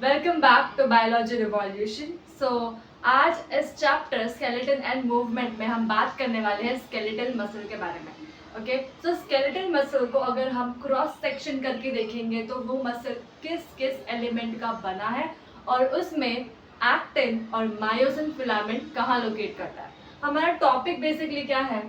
Welcome back to biology revolution. आज इस chapter skeleton and movement में हम बात करने वाले हैं स्केलेटल मसल के बारे में। ओके, सो स्केलेटल मसल को अगर हम क्रॉस सेक्शन करके देखेंगे तो वो मसल किस किस एलिमेंट का बना है और उसमें एक्टिन और मायोसिन फिलामेंट कहाँ लोकेट करता है। हमारा टॉपिक बेसिकली क्या है?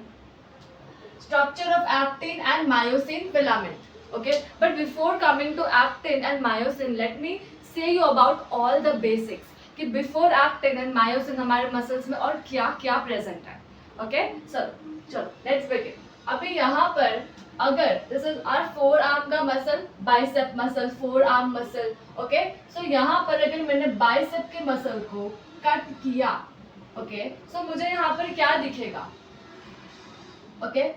Structure of actin and myosin filament. Okay, but before coming to actin and myosin, let me say you about all the basics कि before actin and myosin हमारे muscles में और क्या क्या present है. Okay, चलो let's begin. अभी यहाँ पर अगर this is our forearm का muscle, bicep muscle, forearm muscle. Okay, so यहाँ पर अगर मैंने bicep के muscle को cut किया, okay, so मुझे यहाँ पर क्या दिखेगा?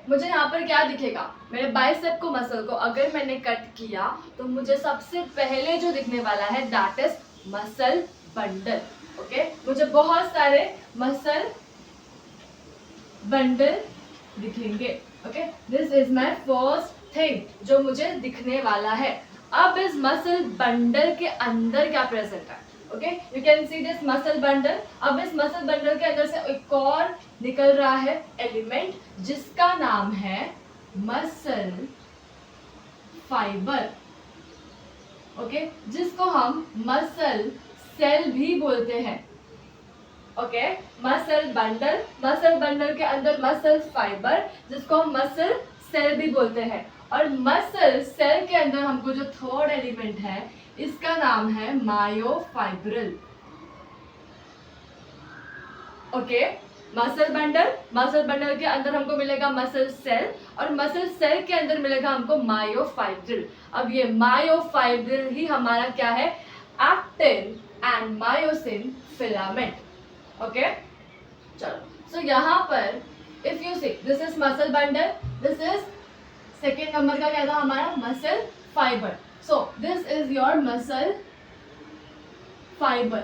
मुझे यहाँ पर क्या दिखेगा? मेरे बाइसेप को मसल को अगर मैंने कट किया तो मुझे सबसे पहले जो दिखने वाला है दैट इज मसल बंडल। मुझे बहुत सारे मसल बंडल दिखेंगे। This is my first thing जो मुझे दिखने वाला है। अब इस मसल बंडल के अंदर क्या प्रेजेंट है? You can see this muscle bundle. अब इस मसल बंडल के अंदर से एक और निकल रहा है एलिमेंट जिसका नाम है मसल फाइबर। जिसको हम मसल सेल भी बोलते हैं। मसल बंडल के अंदर मसल फाइबर जिसको हम मसल सेल भी बोलते हैं। और मसल सेल के अंदर हमको जो थर्ड एलिमेंट है इसका नाम है मायोफाइब्रिल। मसल बंडल के अंदर हमको मिलेगा मसल सेल और मसल सेल के अंदर मिलेगा हमको मायोफाइब्रिल। अब ये मायोफाइब्रिल ही हमारा क्या है? Actin and myosin filament. चलो, सो यहाँ पर if you see this is muscle bundle, this is second number का क्या था हमारा? Muscle fibre. So this is your muscle fibre.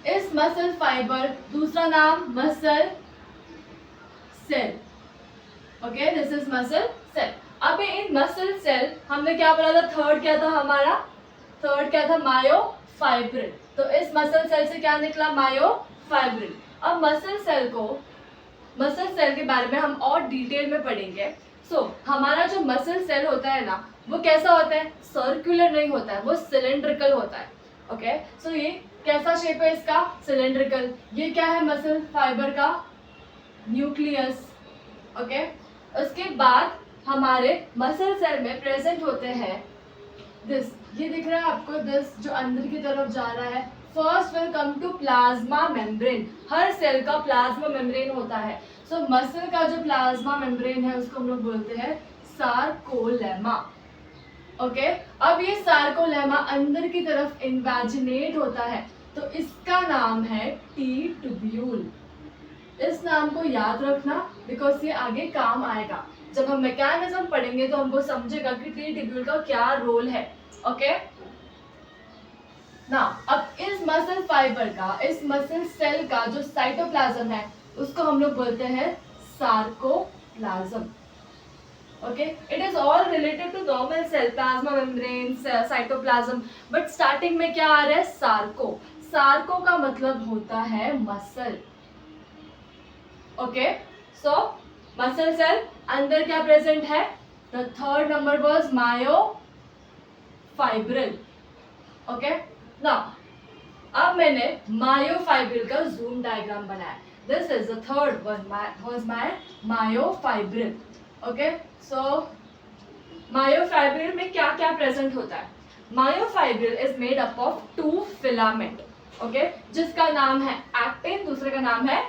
इस मसल फाइबर दूसरा नाम muscle cell. This is muscle cell. अब इन मसल सेल हमने क्या बोला था? थर्ड क्या था हमारा? थर्ड क्या था? मायोफाइब्रिल। तो इस मसल सेल से क्या निकला? मायोफाइब्रिल। अब मसल सेल के बारे में हम और डिटेल में पढ़ेंगे। हमारा जो मसल सेल होता है ना वो कैसा होता है? सर्कुलर नहीं होता है, वो सिलेंड्रिकल होता है। ये कैसा शेप है इसका? सिलेंड्रिकल। ये क्या है? मसल फाइबर का न्यूक्लियस। उसके बाद हमारे मसल सेल में प्रेजेंट होते हैं दिस, ये दिख रहा है आपको? दिस जो अंदर की तरफ जा रहा है। First will come to plasma membrane. हर सेल का प्लाज्मा मेम्ब्रेन होता है। मसल का जो प्लाज्मा मेम्ब्रेन है उसको हम लोग बोलते हैं सार्कोलेमा। अब ये सार्कोलेमा अंदर की तरफ इन्वेजिनेट होता है तो इसका नाम है टी ट्यूब्यूल। इस नाम को याद रखना बिकॉज ये आगे काम आएगा। जब हम मैकेनिज्म पढ़ेंगे तो हमको समझेगा कि टी ट्यूब्यूल का क्या रोल है। ना अब इस मसल फाइबर का, इस मसल सेल का जो साइटोप्लाज्म है उसको हम लोग बोलते हैं sarcoplasm. it is all related to normal cell, plasma membrane, cytoplasm, but starting में क्या आ रहा है? सार्को का मतलब होता है मसल। मसल सेल अंदर क्या प्रेजेंट है? The third number was myofibril. अब मैंने मायोफाइब्रिल का जूम डायग्राम बनाया। This is the third one was my myofibril. Myofibril में क्या क्या प्रेजेंट होता है? Myofibril is made up of two filament. जिसका नाम है एक्टिन, दूसरे का नाम है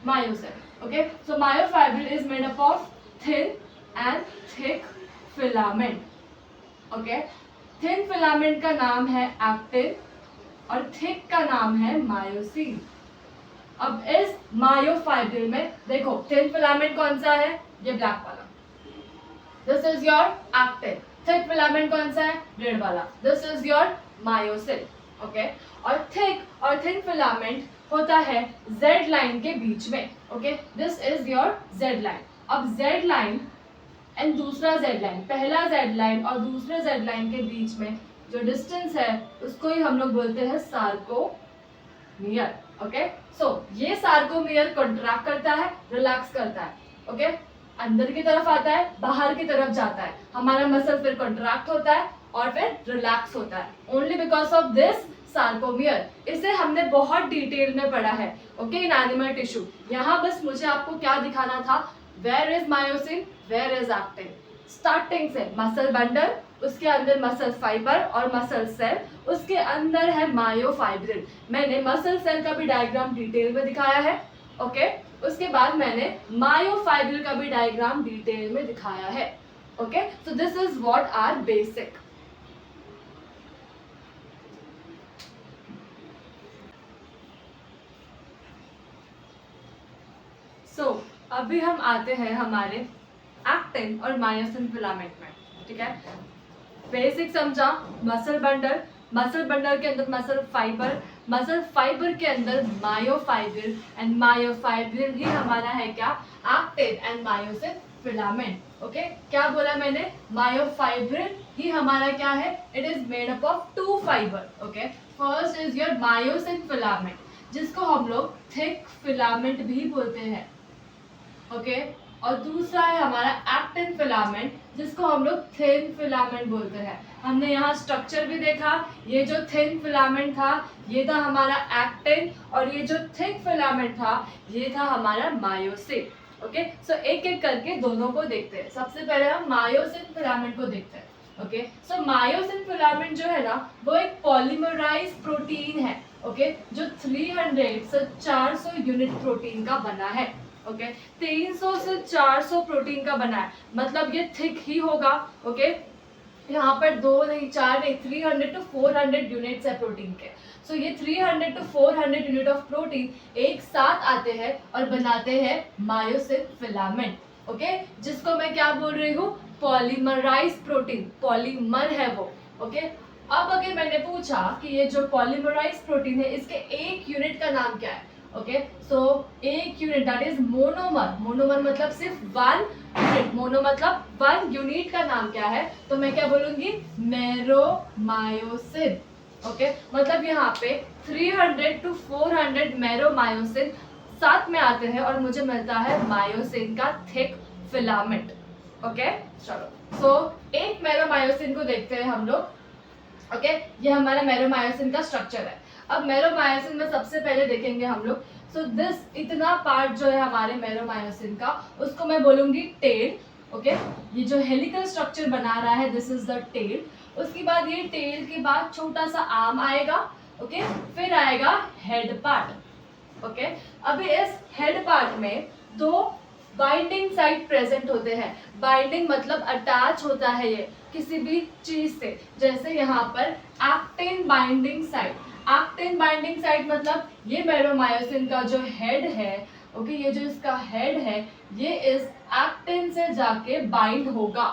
myosin. Myofibril is made up of thin and thick filament. Thin filament का नाम है एक्टिन और थिक का नाम है मायोसिन। अब इस मायोफाइब्रिल में देखो थिन फिलामेंट कौन सा है? ये ब्लैक वाला। This is your actin. Thick filament कौन सा है? रेड वाला। This is your myosin. और थिक और थिन फिलामेंट होता है जेड लाइन के बीच में। This is your Z line. अब जेड लाइन एंड दूसरा जेड लाइन, पहला जेड लाइन और दूसरे जेड लाइन के बीच में जो डिस्टेंस है उसको ही हम लोग बोलते हैं सार्कोमियर। ओके, सो ये सार्कोमियर कॉन्ट्रैक्ट करता है, रिलैक्स करता है। ओके, अंदर की तरफ आता है, बाहर की तरफ जाता है, हमारा मसल फिर कॉन्ट्रैक्ट होता है और फिर रिलैक्स होता है, only because of this sarcomere. इसे हमने बहुत डिटेल में पढ़ा है ओके इन एनिमल टिश्यू। यहाँ बस मुझे आपको क्या दिखाना था, where is myosin, where is actin. Starting से मसल बंडल, उसके अंदर मसल फाइबर और मसल सेल, उसके अंदर है मायोफाइब्रिल। मैंने मसल सेल का भी डायग्राम डिटेल में दिखाया है ओके। उसके बाद मैंने मायोफाइब्रिल का भी डायग्राम डिटेल में दिखाया है okay. So this is what are basic. अभी हम आते हैं हमारे एक्टिन और मायोसिन फिलामेंट में। ठीक है, बेसिक समझा, मसल बंडल के अंदर मसल फाइबर के अंदर मायोफाइब्रिल, एंड मायोफाइब्रिल ही हमारा है क्या, actin and myosin filament. Okay, क्या बोला मैंने, मायोफाइब्रिल ही हमारा क्या है, it is made up of 2 fibre. Okay, first is your myosin filament, जिसको हम लोग थिक फिलामेंट भी बोलते हैं। ओके, और दूसरा है हमारा एक्टिन फिलामेंट, जिसको हम लोग थिन फिलामेंट बोलते हैं। हमने यहाँ स्ट्रक्चर भी देखा, ये जो थिन फिलामेंट था ये था हमारा एक्टिन, और ये जो थिक फिलामेंट था ये था हमारा मायोसिन। ओके, सो एक एक करके दोनों को देखते हैं। सबसे पहले हम मायोसिन फिलामेंट को देखते हैं। ओके, सो मायोसिन फिलामेंट जो है ना, वो एक पॉलीमराइज प्रोटीन है। ओके, जो 300 से 400 यूनिट प्रोटीन का बना है। ओके, 300 से 400 प्रोटीन का बना है, मतलब ये थिक ही होगा। ओके, यहाँ पर 2 नहीं 4 नहीं 300 to 400 यूनिट्स है प्रोटीन के। सो ये 300 to 400 यूनिट ऑफ प्रोटीन एक साथ आते हैं और बनाते हैं मायोसिन फिलामेंट। ओके, जिसको मैं क्या बोल रही हूँ, पॉलीमराइज प्रोटीन, पॉलीमर है वो। ओके, अब अगर मैंने पूछा कि ये जो पॉलीमराइज प्रोटीन है इसके एक यूनिट का नाम क्या है, ओके, सो एक unit that is monomer. Monomer मतलब सिर्फ 1 यूनिट, मोनो मतलब 1 यूनिट का नाम क्या है, तो मैं क्या बोलूंगी, मेरोमायोसिन। ओके, मतलब यहाँ पे 300 to 400 मेरोमायोसिन साथ में आते हैं और मुझे मिलता है मायोसिन का थिक फिलामेंट। ओके, चलो, सो एक मेरोमायोसिन को देखते हैं हम लोग। ओके, ये हमारा मेरोमायोसिन का स्ट्रक्चर है। अब मेरोमायोसिन में सबसे पहले देखेंगे हम लोग, सो दिस इतना पार्ट जो है हमारे मेरोमायोसिन का, उसको मैं बोलूंगी टेल। ओके, ये जो हेलिकल स्ट्रक्चर बना रहा है दिस इज द टेल। उसके बाद ये टेल के बाद छोटा सा आर्म आएगा। ओके, फिर आएगा हेड पार्ट। ओके, अभी इस हेड पार्ट में 2 बाइंडिंग साइट प्रेजेंट होते हैं। बाइंडिंग मतलब अटैच होता है ये किसी भी चीज से, जैसे यहाँ पर actin binding site. Actin binding site मतलब ये मेरोमायोसिन का जो हेड है, ओके, ये जो इसका हेड है ये इस एक्टिन से जाके बाइंड होगा।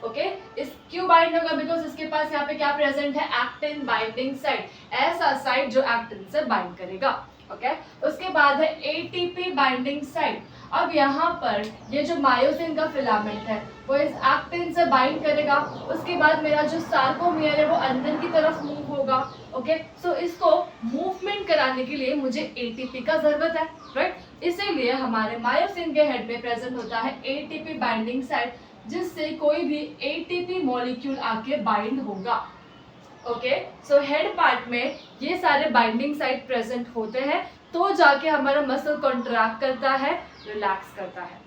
ओके, इस क्यों बाइंड होगा, बिकॉज इसके पास यहाँ पे क्या प्रेजेंट है, एक्टिन बाइंडिंग साइट, ऐसा साइट जो एक्टिन से बाइंड करेगा। ओके, उसके बाद है एटीपी बाइंडिंग साइट। अब यहाँ पर ये जो मायोसिन का फिलामेंट है वो इस एक्टिन से बाइंड करेगा। उसके बाद मेरा जो सार्कोमियर है वो अंदर की तरफ मूव होगा। ओके, सो इसको मूवमेंट कराने के लिए मुझे एटीपी का जरूरत है, राइट। इसीलिए हमारे मायोसिन के हेड में प्रेजेंट होता है एटीपी बाइंडिंग साइट, जिससे कोई भी एटीपी मॉलिक्यूल आके बाइंड होगा। ओके, सो हेड पार्ट में ये सारे बाइंडिंग साइट प्रेजेंट होते हैं, तो जाके हमारा मसल कॉन्ट्रैक्ट करता है, रिलैक्स करता है।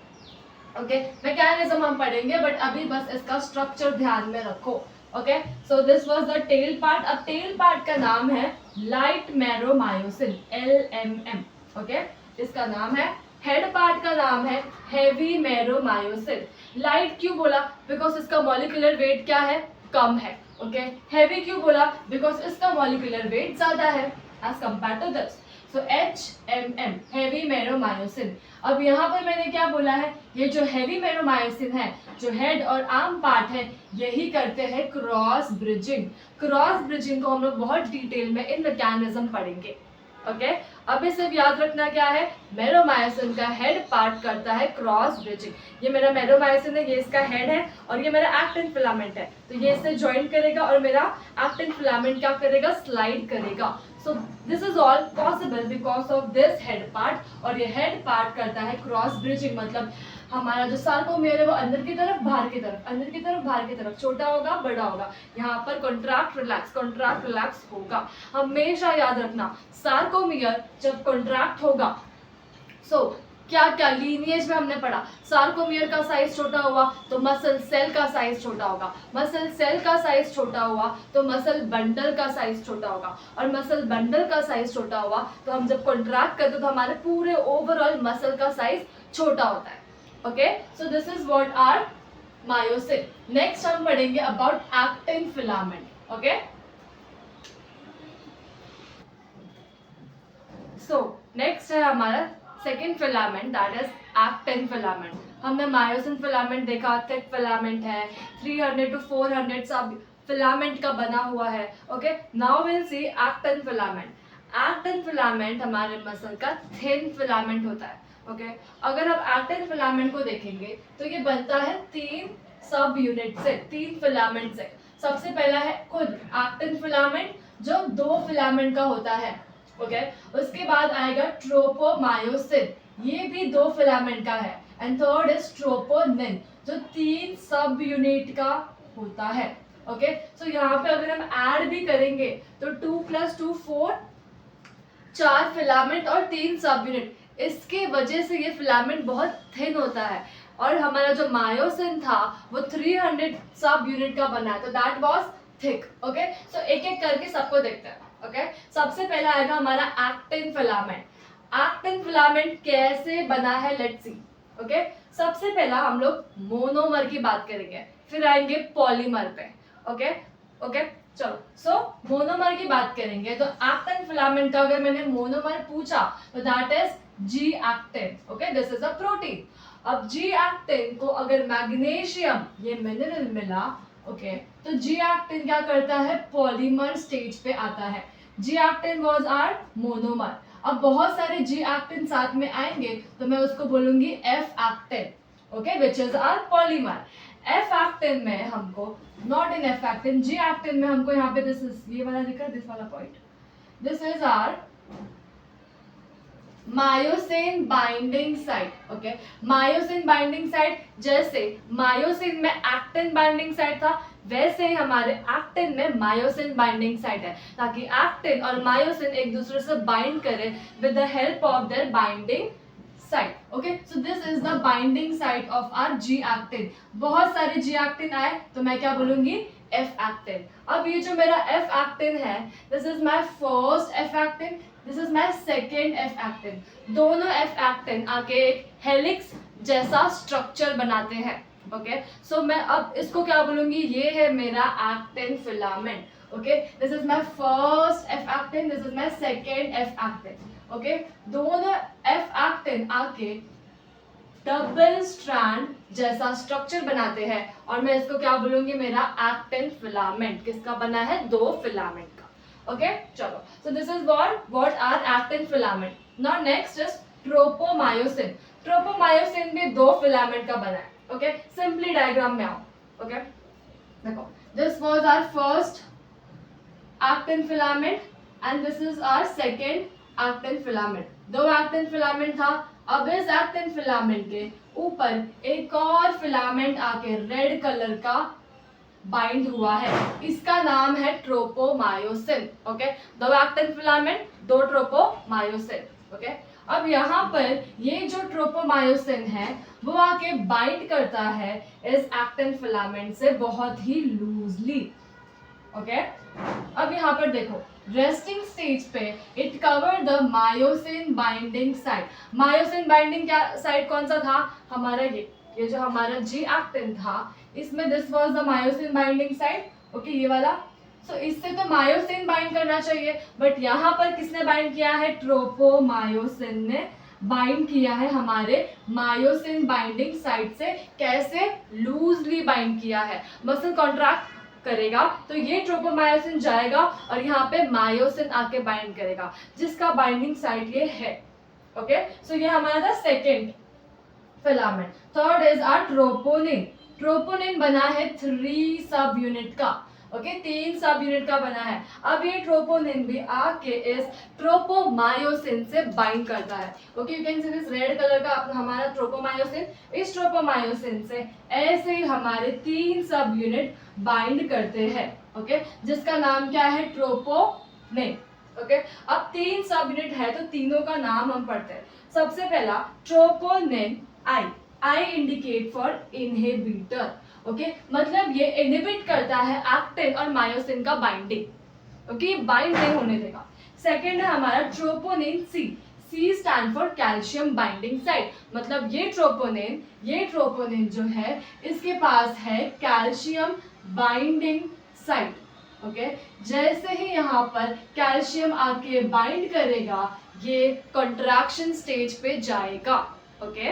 ओके, मैकेनिज्म हम पढ़ेंगे, बट अभी बस इसका स्ट्रक्चर ध्यान में रखो। Okay, so this was the tail part. अब टेल पार्ट का नाम है लाइट मेरोमायोसिन, LMM। ओके, इसका नाम है। हेड पार्ट का नाम है हेवी मेरोमायोसिन। लाइट क्यों बोला, बिकॉज इसका मॉलिक्यूलर वेट क्या है, कम है। ओके, हेवी क्यों बोला, बिकॉज इसका मॉलिक्यूलर वेट ज्यादा है as compare to this. So HMM, heavy meromyosin. अब यहाँ पर मैंने क्या बोला है, ये जो हेवी मेरोमायोसिन है, जो हेड और आर्म पार्ट है, यही करते हैं क्रॉस ब्रिजिंग। क्रॉस ब्रिजिंग को हम लोग बहुत डिटेल में इन मैकेनिज्म पढ़ेंगे। ओके अभी सिर्फ याद रखना क्या है, मेरोमायोसिन का हेड पार्ट करता है क्रॉस ब्रिजिंग। ये मेरा मेरोमायोसिन है, ये इसका हेड है और ये मेरा एक्टिन फिलामेंट है, तो ये इससे ज्वाइन करेगा और मेरा एक्टिन फिलामेंट क्या करेगा, स्लाइड करेगा। सो this is all possible because of this head part, और ये हेड पार्ट करता है क्रॉस ब्रिजिंग, मतलब हमारा जो सार्कोमियर है वो अंदर की तरफ बाहर की तरफ, अंदर की तरफ बाहर की तरफ, छोटा होगा बड़ा होगा, यहाँ पर कॉन्ट्रैक्ट रिलैक्स होगा। हमेशा याद रखना सार्कोमियर जब कॉन्ट्रैक्ट होगा, सो क्या क्या लीनिएज में हमने पढ़ा, सार्कोमियर का साइज छोटा हुआ तो मसल सेल का साइज छोटा होगा, मसल सेल का साइज छोटा हुआ तो मसल बंडल का साइज छोटा होगा, और मसल बंडल का साइज छोटा हुआ तो हम जब कॉन्ट्रैक्ट करते तो हमारे पूरे ओवरऑल मसल का साइज छोटा होता है। Okay so this is what are myosin. Next हम पढ़ेंगे about actin filament. Okay so next है हमारा second filament, that is actin filament. हमने मायोसिन फिलामेंट देखा, थिक फिलामेंट है, 300 to 400 सब फिलामेंट का बना हुआ है। Okay now will see actin filament. Actin filament हमारे मसल का थिन फिलामेंट होता है। ओके अगर आप एक्टिन फिलामेंट को देखेंगे तो ये बनता है 3 सब यूनिट से, 3 फिलामेंट से। सबसे पहला है खुद एक्टिन फिलामेंट जो 2 फिलामेंट का होता है। ओके उसके बाद आएगा ट्रोपोमायोसिन, ये भी 2 फिलामेंट का है, एंड थर्ड इज ट्रोपोनिन जो 3 सब यूनिट का होता है। ओके सो यहाँ पे अगर हम ऐड भी करेंगे तो 2 + 2 4, 4 फिलामेंट और 3 सब यूनिट, इसके वजह से ये फिलामेंट बहुत थिन होता है। और हमारा जो मायोसिन था वो 300 सब यूनिट का बना है, तो that was thick. Okay so एक एक करके सबको देखते हैं। ओके सबसे पहला आएगा हमारा एक्टिन फिलामेंट। एक्टिन फिलामेंट कैसे बना है, लेट्स सी। ओके सबसे पहला हम लोग मोनोमर की बात करेंगे, फिर आएंगे पॉलीमर पे। ओके ओके चलो सो मोनोमर की बात करेंगे तो एक्टिन फिलामेंट का अगर मैंने मोनोमर पूछा तो that is G actin. Okay this is a protein. अब जी एक्टिन को अगर मैग्नीशियम ये मिनरल मिला, ओके तो जी एक्टिन क्या करता है, पॉलीमर स्टेज पे आता है। G actin was our monomer. अब बहुत सारे जी एक्टिन साथ में आएंगे तो मैं उसको बोलूंगी F actin, okay which is our polymer. F actin में हमको, not in F actin, G actin में हमको यहाँ पे दिस इज, ये वाला दिख रहा है, दिस वाला point, this is our myosin binding site. Okay myosin binding site, जैसे मायोसिन में एक्टिन बाइंडिंग साइट था वैसे ही हमारे एक्टिन में मायोसिन बाइंडिंग साइट है, ताकि एक्टिन और मायोसिन एक दूसरे से बाइंड करें with the help of their binding site. Okay so this is the binding site of our G actin. बहुत सारे जी एक्टिन आए तो मैं क्या बोलूंगी, एफ एक्टिन। अब ये जो मेरा एफ एक्टिन है, this is my first F actin, this is my second F actin. दोनों एफ एक्टिन आके एक हेलिक्स जैसा स्ट्रक्चर बनाते हैं। ओके सो मैं अब इसको क्या बोलूंगी, ये है मेरा actin filament. Okay this is my first F actin, this is my second F actin. Okay दोनों एफ एक्टिन आके डबल स्ट्रैंड जैसा स्ट्रक्चर बनाते हैं और मैं इसको क्या बोलूंगी, मेरा एक्टिन फिलामेंट। किसका बना है, 2 फिलामेंट का। ओके चलो so this is what are actin filament. Now next is tropomyosin. Tropomyosin भी 2 फिलामेंट का बना है। ओके सिंपली डायग्राम में आओ। ओके देखो this was our first actin filament and this is our second actin filament. 2 actin filament था। अब इस एक्टिन फिलामेंट के ऊपर एक और फिलामेंट आके रेड कलर का बाइंड हुआ है, इसका नाम है tropomyosin. Okay 2 actin filament, 2 tropomyosin. Okay अब यहाँ पर ये जो ट्रोपोमायोसिन है वो आके बाइंड करता है इस एक्टिन फिलामेंट से बहुत ही लूजली। ओके अब यहाँ पर देखो रेस्टिंग स्टेज पे it cover the myosin binding site. Myosin binding क्या साइट कौन सा था, हमारा ये जो हमारा जी एक्टिन था, इसमें this was the myosin binding site. Okay ये वाला, सो इससे तो मायोसिन बाइंड करना चाहिए, बट यहाँ पर किसने बाइंड किया है, ट्रोपोमायोसिन ने बाइंड किया है हमारे मायोसिन बाइंडिंग साइट से। कैसे, लूजली बाइंड किया है। मसल कॉन्ट्रैक्ट करेगा तो ये ट्रोपोमायोसिन जाएगा और यहाँ पे मायोसिन आके बाइंड करेगा, जिसका बाइंडिंग साइट ये है। ओके, सो ये हमारा था second filament. Third is are troponin. Troponin बना है 3 सब यूनिट का। ओके, 3 सब यूनिट का बना है। अब ये ट्रोपोनिन भी आके इस ट्रोपोमायोसिन से बाइंड करता है। Okay, you can see this red colour का हमारा ट्रोपोमायोसिन, इस ट्रोपोमायोसिन से ऐसे ही हमारे 3 सब यूनिट बाइंड करते हैं। ओके, जिसका नाम क्या है? ट्रोपोनिन। ओके, अब 3 सब यूनिट है तो तीनों का नाम हम पढ़ते हैं। सबसे पहला troponin I, I indicate for inhibitor. Okay, मतलब ये इनहिबिट करता है एक्टिन और मायोसिन का बाइंडिंग। ओके, बाइंड नहीं होने देगा। सेकेंड है हमारा troponin C, C stand for calcium binding site, मतलब ये ट्रोपोनिन जो है इसके पास है कैल्शियम बाइंडिंग साइट। ओके, जैसे ही यहाँ पर कैल्शियम आके बाइंड करेगा ये कंट्रैक्शन स्टेज पे जाएगा। ओके,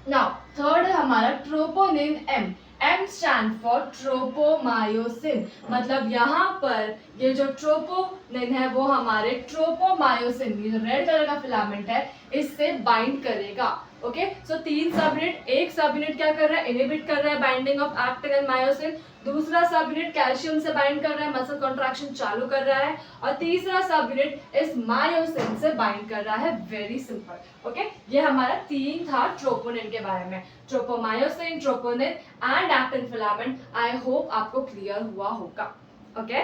नाउ थर्ड है हमारा troponin M, M stand for tropomyosin, मतलब यहाँ पर ये जो ट्रोपोनिन है वो हमारे ट्रोपोमायोसिन, ये जो रेड कलर का फिलामेंट है इससे बाइंड करेगा। ओके, सो 3 सब यूनिट, एक सब यूनिट क्या कर रहा है? इनहिबिट कर रहा है binding of actin and myosin, दूसरा सब यूनिट कैल्शियम से बाइंड कर रहा है, मसल कॉन्ट्रैक्शन चालू कर रहा है, और तीसरा सब यूनिट इस मायोसिन से बाइंड कर रहा है। Very simple. ओके, ये हमारा 3 था ट्रोपोनिन के बारे में, tropomyosin, troponin and actin filament. I hope आपको क्लियर हुआ होगा। ओके